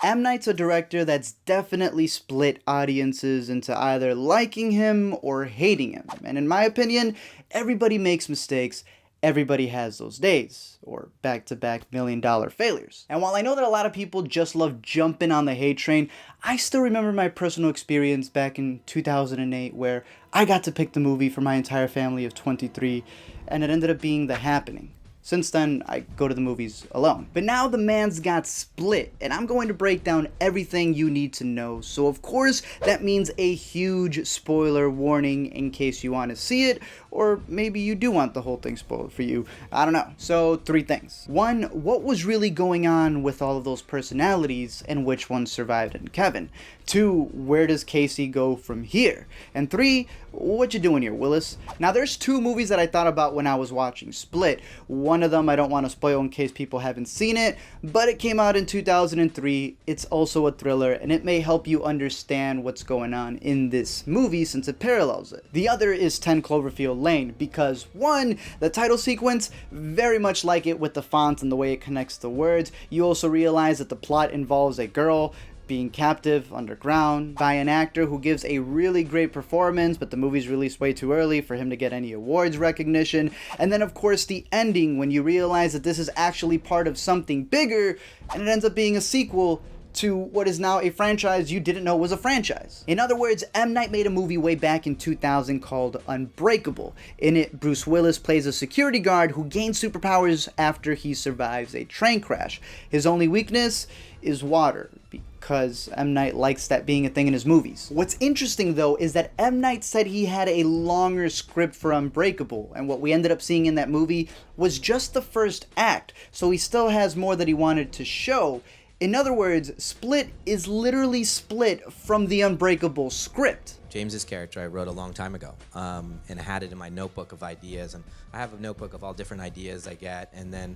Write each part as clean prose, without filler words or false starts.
M. Night's a director that's definitely split audiences into either liking him or hating him. And in my opinion, everybody makes mistakes. Everybody has those days, or back-to-back million-dollar failures. And while I know that a lot of people just love jumping on the hate train, I still remember my personal experience back in 2008 where I got to pick the movie for my entire family of 23, and it ended up being The Happening. Since then, I go to the movies alone. But now the man's got Split, and I'm going to break down everything you need to know. So of course, that means a huge spoiler warning in case you want to see it, or maybe you do want the whole thing spoiled for you. I don't know. So 3 things. 1, what was really going on with all of those personalities, and which ones survived in Kevin? 2, where does Casey go from here? And 3, what you doing here, Willis? Now there's 2 movies that I thought about when I was watching Split. One of them I don't want to spoil in case people haven't seen it, but it came out in 2003. It's also a thriller, and it may help you understand what's going on in this movie since it parallels it. The other is 10 Cloverfield Lane, because 1, the title sequence, very much like it with the font and the way it connects the words. You also realize that the plot involves a girl being captive underground by an actor who gives a really great performance, but the movie's released way too early for him to get any awards recognition. And then of course the ending, when you realize that this is actually part of something bigger, and it ends up being a sequel to what is now a franchise you didn't know was a franchise. In other words, M. Night made a movie way back in 2000 called Unbreakable. In it, Bruce Willis plays a security guard who gains superpowers after he survives a train crash. His only weakness is water, because M. Night likes that being a thing in his movies. What's interesting though is that M. Night said he had a longer script for Unbreakable, and what we ended up seeing in that movie was just the first act, so he still has more that he wanted to show. In other words, Split is literally split from the Unbreakable script. James's character I wrote a long time ago, and I had it in my notebook of ideas, and I have a notebook of all different ideas I get, and then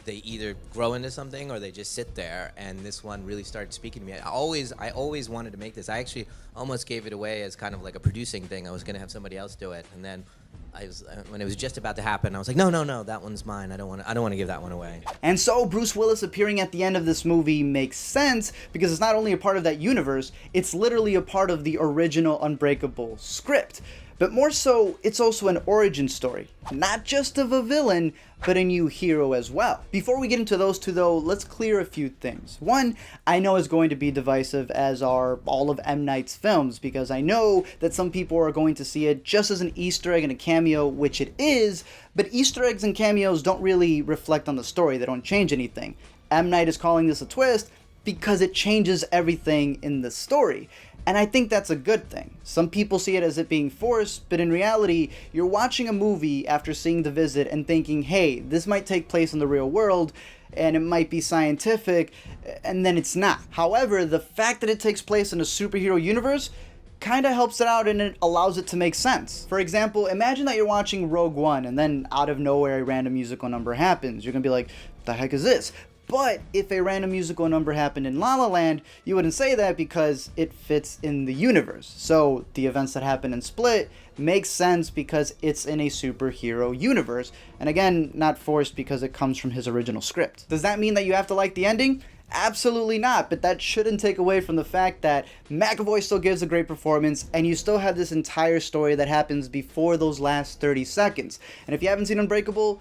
they either grow into something or they just sit there, and this one really started speaking to me. I always wanted to make this. I actually almost gave it away as kind of like a producing thing. I was going to have somebody else do it, and then when it was just about to happen, I was like, no, that one's mine. I don't want to give that one away. And so Bruce Willis appearing at the end of this movie makes sense because it's not only a part of that universe, it's literally a part of the original Unbreakable script. But more so, it's also an origin story, not just of a villain, but a new hero as well. Before we get into those 2 though, let's clear a few things. 1, I know is going to be divisive, as are all of M. Night's films, because I know that some people are going to see it just as an Easter egg and a cameo, which it is, but Easter eggs and cameos don't really reflect on the story. They don't change anything. M. Night is calling this a twist because it changes everything in the story. And I think that's a good thing. Some people see it as it being forced, but in reality, you're watching a movie after seeing The Visit and thinking, hey, this might take place in the real world, and it might be scientific, and then it's not. However, the fact that it takes place in a superhero universe kind of helps it out, and it allows it to make sense. For example, imagine that you're watching Rogue One, and then out of nowhere a random musical number happens. You're gonna be like, the heck is this? But if a random musical number happened in La La Land, you wouldn't say that because it fits in the universe. So the events that happen in Split make sense because it's in a superhero universe. And again, not forced because it comes from his original script. Does that mean that you have to like the ending? Absolutely not, but that shouldn't take away from the fact that McAvoy still gives a great performance, and you still have this entire story that happens before those last 30 seconds. And if you haven't seen Unbreakable,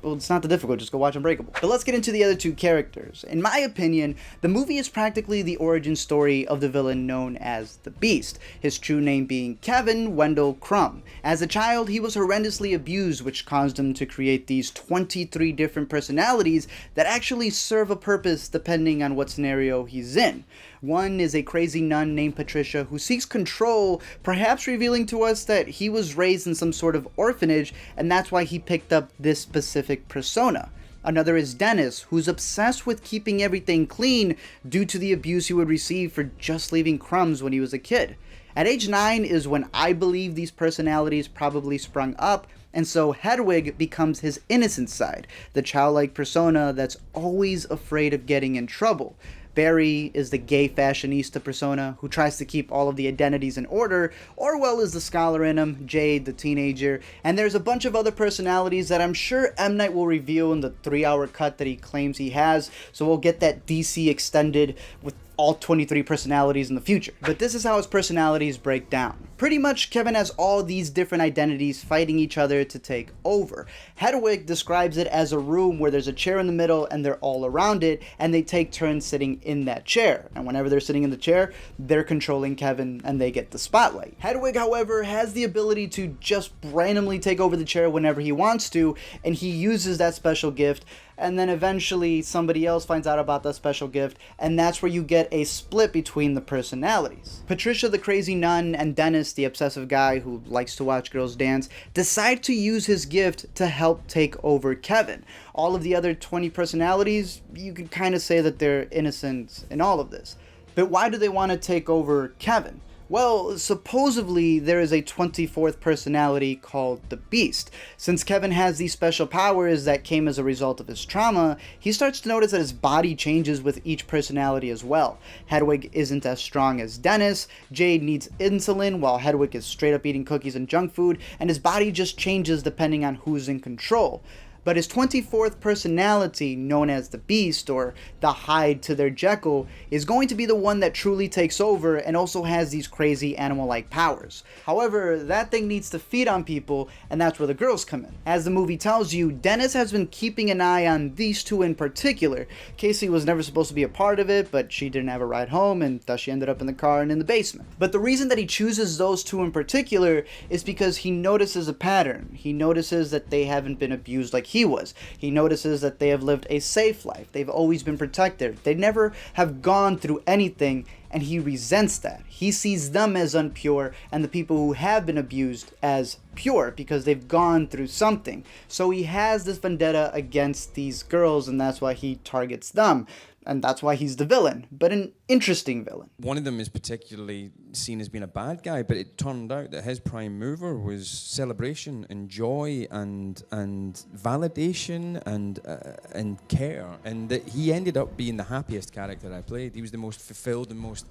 well, it's not that difficult, just go watch Unbreakable. But let's get into the other 2 characters. In my opinion, the movie is practically the origin story of the villain known as the Beast, his true name being Kevin Wendell Crumb. As a child, he was horrendously abused, which caused him to create these 23 different personalities that actually serve a purpose depending on what scenario he's in. One is a crazy nun named Patricia who seeks control, perhaps revealing to us that he was raised in some sort of orphanage, and that's why he picked up this specific persona. Another is Dennis, who's obsessed with keeping everything clean due to the abuse he would receive for just leaving crumbs when he was a kid. At age 9 is when I believe these personalities probably sprung up, and so Hedwig becomes his innocent side, the childlike persona that's always afraid of getting in trouble. Barry is the gay fashionista persona who tries to keep all of the identities in order. Orwell is the scholar in him, Jade the teenager, and there's a bunch of other personalities that I'm sure M. Night will reveal in the 3-hour cut that he claims he has, so we'll get that DC extended with all 23 personalities in the future. But this is how his personalities break down. Pretty much, Kevin has all these different identities fighting each other to take over. Hedwig describes it as a room where there's a chair in the middle and they're all around it, and they take turns sitting in that chair. And whenever they're sitting in the chair, they're controlling Kevin and they get the spotlight. Hedwig, however, has the ability to just randomly take over the chair whenever he wants to, and he uses that special gift, and then eventually somebody else finds out about that special gift, and that's where you get a split between the personalities. Patricia, the crazy nun, and Dennis, the obsessive guy who likes to watch girls dance, decide to use his gift to help take over Kevin. All of the other 20 personalities, you could kind of say that they're innocent in all of this. But why do they want to take over Kevin? Well, supposedly there is a 24th personality called the Beast. Since Kevin has these special powers that came as a result of his trauma, he starts to notice that his body changes with each personality as well. Hedwig isn't as strong as Dennis, Jade needs insulin while Hedwig is straight up eating cookies and junk food, and his body just changes depending on who's in control. But his 24th personality, known as the Beast, or the Hyde to their Jekyll, is going to be the one that truly takes over and also has these crazy animal-like powers. However, that thing needs to feed on people, and that's where the girls come in. As the movie tells you, Dennis has been keeping an eye on these two in particular. Casey was never supposed to be a part of it, but she didn't have a ride home, and thus she ended up in the car and in the basement. But the reason that he chooses those two in particular is because he notices a pattern. He notices that they haven't been abused like he was. He notices that they have lived a safe life. They've always been protected. They never have gone through anything, and he resents that. He sees them as unpure and the people who have been abused as pure because they've gone through something. So he has this vendetta against these girls, and that's why he targets them. And that's why he's the villain, but an interesting villain. One of them is particularly seen as being a bad guy, but it turned out that his prime mover was celebration and joy and validation and care, and that he ended up being the happiest character I played. He was the most fulfilled and most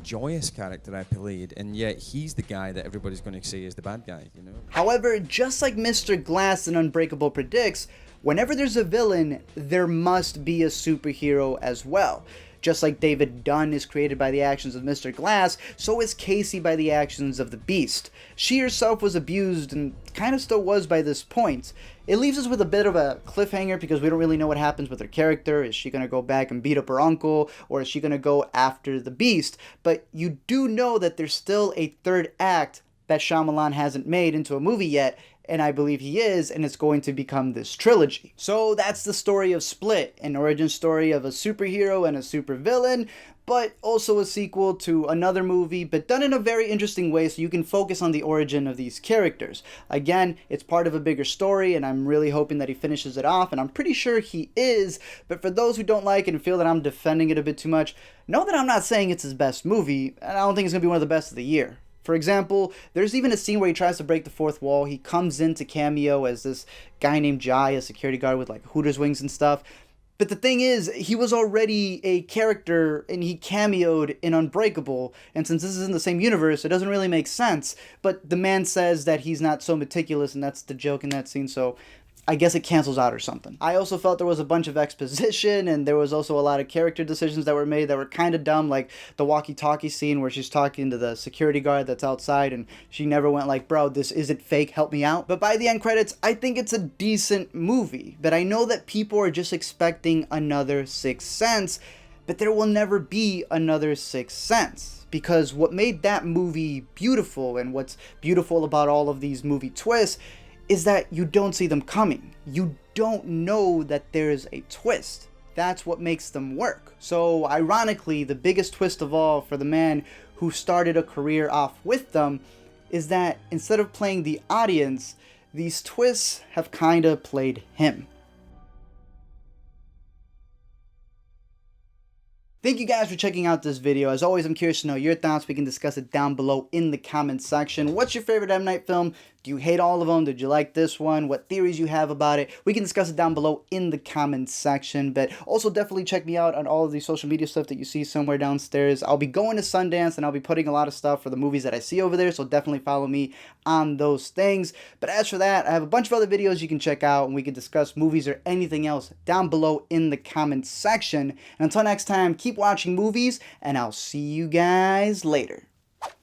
joyous character I played, and yet he's the guy that everybody's going to say is the bad guy, you know? However, just like Mr. Glass in Unbreakable predicts, whenever there's a villain, there must be a superhero as well. Just like David Dunn is created by the actions of Mr. Glass, so is Casey by the actions of the Beast. She herself was abused and kind of still was by this point. It leaves us with a bit of a cliffhanger because we don't really know what happens with her character. Is she going to go back and beat up her uncle, or is she going to go after the Beast? But you do know that there's still a third act that Shyamalan hasn't made into a movie yet, and I believe he is, and it's going to become this trilogy. So that's the story of Split, an origin story of a superhero and a supervillain, but also a sequel to another movie, but done in a very interesting way so you can focus on the origin of these characters. Again, it's part of a bigger story, and I'm really hoping that he finishes it off, and I'm pretty sure he is, but for those who don't like it and feel that I'm defending it a bit too much, know that I'm not saying it's his best movie, and I don't think it's going to be one of the best of the year. For example, there's even a scene where he tries to break the fourth wall. He comes in to cameo as this guy named Jai, a security guard with like Hooters wings and stuff. But the thing is, he was already a character and he cameoed in Unbreakable. And since this is in the same universe, it doesn't really make sense. But the man says that he's not so meticulous, and that's the joke in that scene. So I guess it cancels out or something. I also felt there was a bunch of exposition, and there was also a lot of character decisions that were made that were kind of dumb, like the walkie-talkie scene where she's talking to the security guard that's outside, and she never went like, bro, this isn't fake, help me out. But by the end credits, I think it's a decent movie, but I know that people are just expecting another Sixth Sense, but there will never be another Sixth Sense. Because what made that movie beautiful, and what's beautiful about all of these movie twists, is that you don't see them coming. You don't know that there's a twist. That's what makes them work. So ironically, the biggest twist of all for the man who started a career off with them is that instead of playing the audience, these twists have kind of played him. Thank you guys for checking out this video. As always, I'm curious to know your thoughts. We can discuss it down below in the comments section. What's your favorite M. Night film? Do you hate all of them? Did you like this one? What theories you have about it? We can discuss it down below in the comments section. But also definitely check me out on all of the social media stuff that you see somewhere downstairs. I'll be going to Sundance and I'll be putting a lot of stuff for the movies that I see over there. So definitely follow me on those things. But as for that, I have a bunch of other videos you can check out, and we can discuss movies or anything else down below in the comments section. And until next time, keep keep watching movies, and I'll see you guys later.